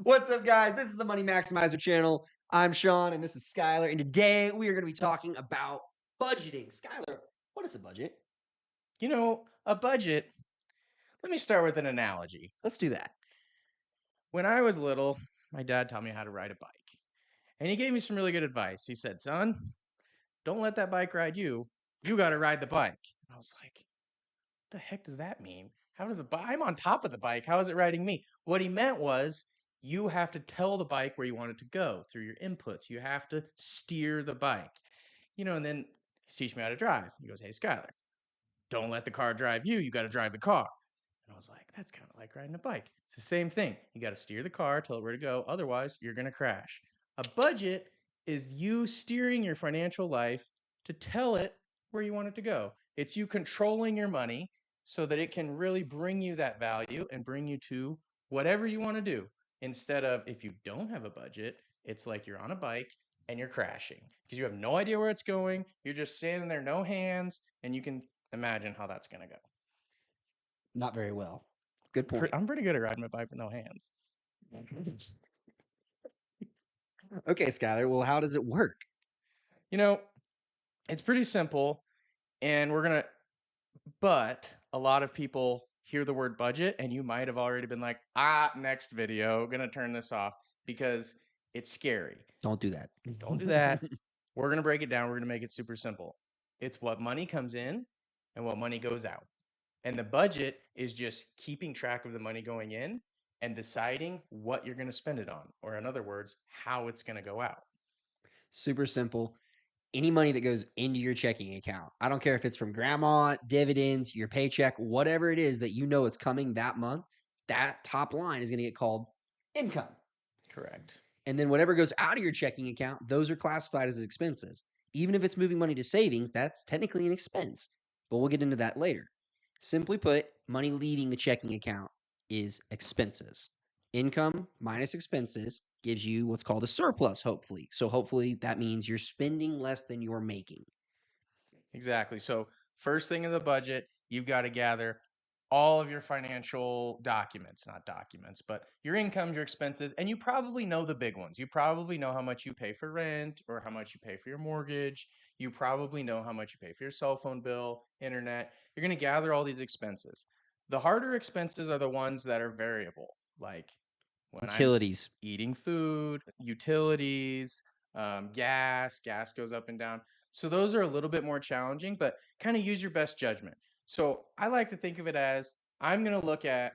What's up, guys? This is the Money Maximizer channel. I'm Sean, and this is Skylar. And today we are going to be talking about budgeting. Skylar, what is a budget? A budget, let me start with an analogy. Let's do that. When I was little, my dad taught me how to ride a bike. And he gave me some really good advice. He said, "Son, don't let that bike ride you. You got to ride the bike." And I was like, "What the heck does that mean? How does the bike? I'm on top of the bike. How is it riding me?" What he meant was you have to tell the bike where you want it to go through your inputs. You have to steer the bike. And then he's teaching me how to drive. He goes, "Hey, Skylar, don't let the car drive you. You got to drive the car." And I was like, that's kind of like riding a bike. It's the same thing. You got to steer the car, tell it where to go. Otherwise, you're going to crash. A budget is you steering your financial life to tell it where you want it to go. It's you controlling your money so that it can really bring you that value and bring you to whatever you want to do. Instead of if you don't have a budget, it's like you're on a bike and you're crashing because you have no idea where it's going. You're just standing there, no hands, and you can imagine how that's going to go. Not very well. Good point. I'm pretty good at riding my bike with no hands. Okay, Skylar. Well, how does it work? It's pretty simple, and but a lot of people hear the word budget, and you might have already been like, next video, gonna turn this off because it's scary. Don't do that. Don't do that. We're gonna break it down. We're gonna make it super simple. It's what money comes in and what money goes out. And the budget is just keeping track of the money going in and deciding what you're going to spend it on, or in other words, how it's going to go out. Super simple. Any money that goes into your checking account, I don't care if it's from grandma, dividends, your paycheck, whatever it is that you know it's coming that month, that top line is going to get called income. Correct. And then whatever goes out of your checking account, those are classified as expenses. Even if it's moving money to savings, that's technically an expense. But we'll get into that later. Simply put, money leaving the checking account is expenses. Income minus expenses gives you what's called a surplus, hopefully. So hopefully that means you're spending less than you're making. Exactly. So first thing in the budget, you've got to gather all of your financial documents, not documents, but your incomes, your expenses, and you probably know the big ones. You probably know how much you pay for rent or how much you pay for your mortgage. You probably know how much you pay for your cell phone bill, internet. You're going to gather all these expenses. The harder expenses are the ones that are variable, like when I'm Utilities. eating food, utilities, gas. Gas goes up and down. So those are a little bit more challenging, but kind of use your best judgment. So I like to think of it as I'm going to look at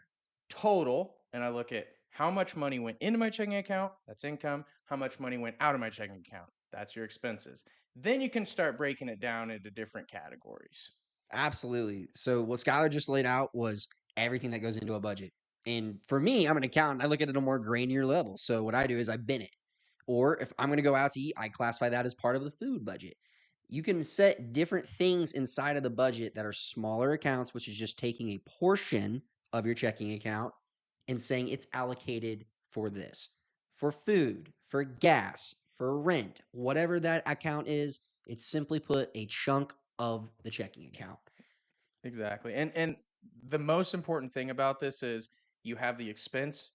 total, and I look at how much money went into my checking account. That's income. How much money went out of my checking account. That's your expenses. Then you can start breaking it down into different categories. Absolutely. So what Skylar just laid out was everything that goes into a budget. And for me, I'm an accountant. I look at it on a more granular level. So what I do is I bin it. Or if I'm going to go out to eat, I classify that as part of the food budget. You can set different things inside of the budget that are smaller accounts, which is just taking a portion of your checking account and saying it's allocated for this, for food, for gas, for rent, whatever that account is. It's simply put a chunk of the checking account. Exactly. And the most important thing about this is you have the expense,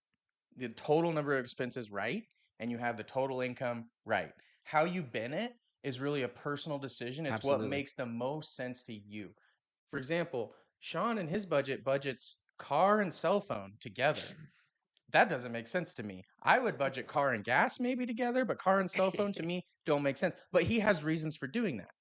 the total number of expenses right, and you have the total income right. How you bin it is really a personal decision. It's what Absolutely. makes the most sense to you. For example, Sean and his budgets car and cell phone together. That doesn't make sense to me. I would budget car and gas maybe together, but car and cell phone to me don't make sense. But he has reasons for doing that,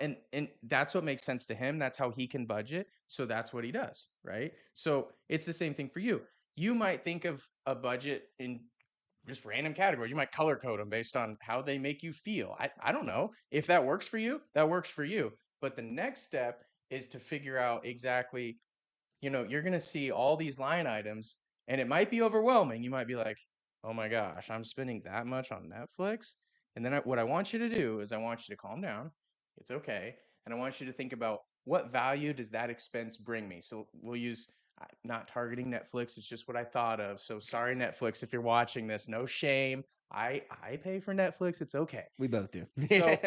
and that's what makes sense to him. That's how he can budget. So that's what he does, right? So it's the same thing for you. You might think of a budget in just random categories. You might color code them based on how they make you feel. I don't know. If that works for you, that works for you. But the next step is to figure out exactly, you're going to see all these line items and it might be overwhelming. You might be like, oh my gosh, I'm spending that much on Netflix. And then what I want you to do is I want you to calm down. It's okay. And I want you to think about what value does that expense bring me? So we'll use not targeting Netflix. It's just what I thought of. So sorry, Netflix, if you're watching this, no shame. I pay for Netflix. It's okay. We both do. So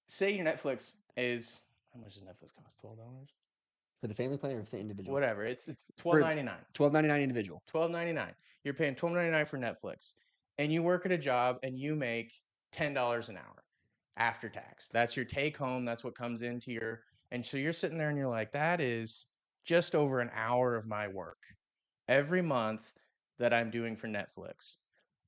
say your Netflix is, how much does Netflix cost? $12? For the family plan or for the individual? Whatever. It's For $12.99. $12.99 individual. $12.99. you're paying $12.99 for Netflix, and you work at a job and you make $10 an hour after tax. That's your take home. That's what comes into your, and so you're sitting there and you're like, that is just over an hour of my work every month that I'm doing for Netflix.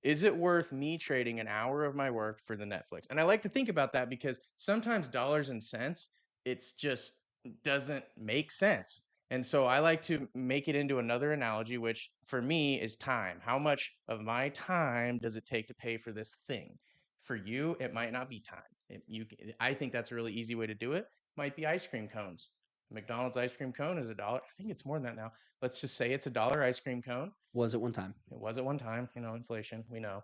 Is it worth me trading an hour of my work for the Netflix? And I like to think about that because sometimes dollars and cents, it's just doesn't make sense. And so I like to make it into another analogy, which for me is time. How much of my time does it take to pay for this thing? For you, it might not be time. I think that's a really easy way to do it. Might be ice cream cones. McDonald's ice cream cone is $1. I think it's more than that now. Let's just say it's $1 ice cream cone. Was at one time. It was at one time, inflation, we know.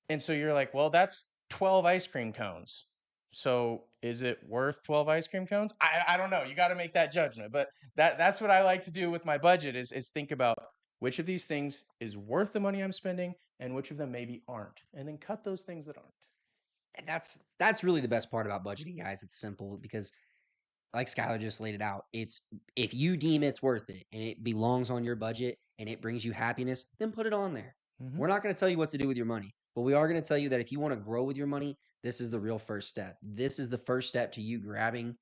And so you're like, well, that's 12 ice cream cones. So is it worth 12 ice cream cones? I don't know. You got to make that judgment. But that's what I like to do with my budget is think about which of these things is worth the money I'm spending and which of them maybe aren't. And then cut those things that aren't. And that's really the best part about budgeting, guys. It's simple because like Skylar just laid it out, it's if you deem it's worth it and it belongs on your budget and it brings you happiness, then put it on there. Mhm. We're not going to tell you what to do with your money, but we are going to tell you that if you want to grow with your money, this is the real first step. This is the first step to you grabbing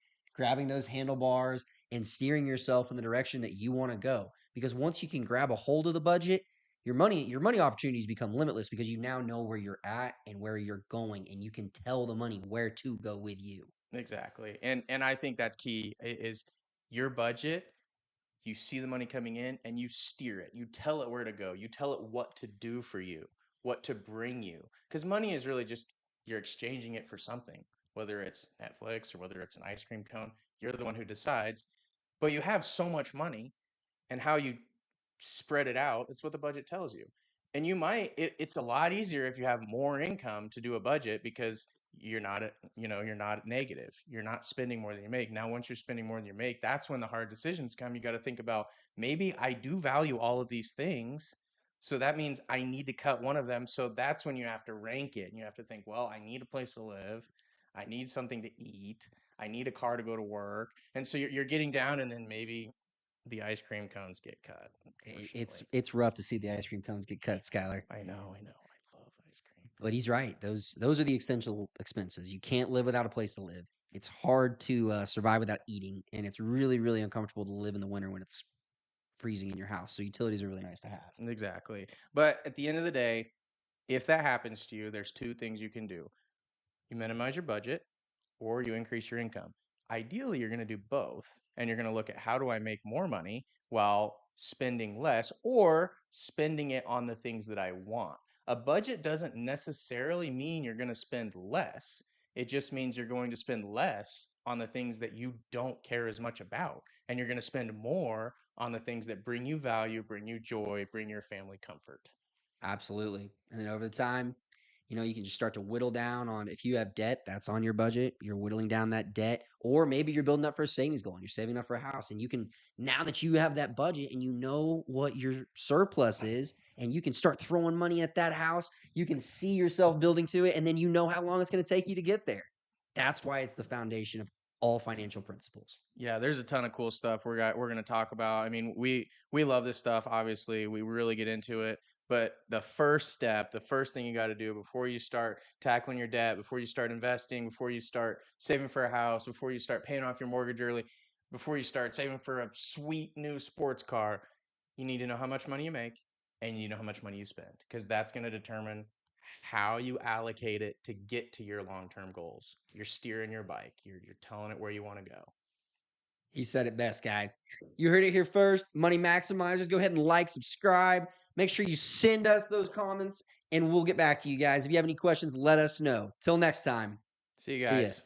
those handlebars and steering yourself in the direction that you want to go. Because once you can grab a hold of the budget, your money opportunities become limitless because you now know where you're at and where you're going, and you can tell the money where to go with you. Exactly. And I think that's key is your budget. You see the money coming in and you steer it. You tell it where to go. You tell it what to do for you, what to bring you. Because money is really just you're exchanging it for something, whether it's Netflix or whether it's an ice cream cone. You're the one who decides. But you have so much money, and how you spread it out, it's what the budget tells you. And it's a lot easier if you have more income to do a budget because you're not negative. You're not spending more than you make. Now, once you're spending more than you make, that's when the hard decisions come. You got to think about maybe I do value all of these things. So that means I need to cut one of them. So that's when you have to rank it. And you have to think, well, I need a place to live. I need something to eat. I need a car to go to work. And so you're getting down, and then maybe the ice cream cones get cut. It's rough to see the ice cream cones get cut, Skylar. I know. I love ice cream. But he's right. Those are the essential expenses. You can't live without a place to live. It's hard to survive without eating, and it's really, really uncomfortable to live in the winter when it's freezing in your house. So utilities are really nice to have. Exactly. But at the end of the day, if that happens to you, there's two things you can do. You minimize your budget or you increase your income. Ideally, you're going to do both, and you're going to look at how do I make more money while spending less or spending it on the things that I want. A budget doesn't necessarily mean you're going to spend less. It just means you're going to spend less on the things that you don't care as much about, and you're going to spend more on the things that bring you value, bring you joy, bring your family comfort. Absolutely. And then over the time, you can just start to whittle down on if you have debt, that's on your budget. You're whittling down that debt, or maybe you're building up for a savings goal and you're saving up for a house. And you can, now that you have that budget and you know what your surplus is, and you can start throwing money at that house, you can see yourself building to it, and then you know how long it's going to take you to get there. That's why it's the foundation of all financial principles. Yeah, there's a ton of cool stuff we're going to talk about. I mean, we love this stuff. Obviously, we really get into it. But the first step, the first thing you got to do before you start tackling your debt, before you start investing, before you start saving for a house, before you start paying off your mortgage early, before you start saving for a sweet new sports car, you need to know how much money you make and you know how much money you spend, because that's going to determine how you allocate it to get to your long-term goals. You're steering your bike. You're telling it where you want to go. He said it best, guys. You heard it here first. Money Maximizers. Go ahead and like, subscribe. Make sure you send us those comments, and we'll get back to you guys. If you have any questions, let us know. Till next time. See you See ya. guys.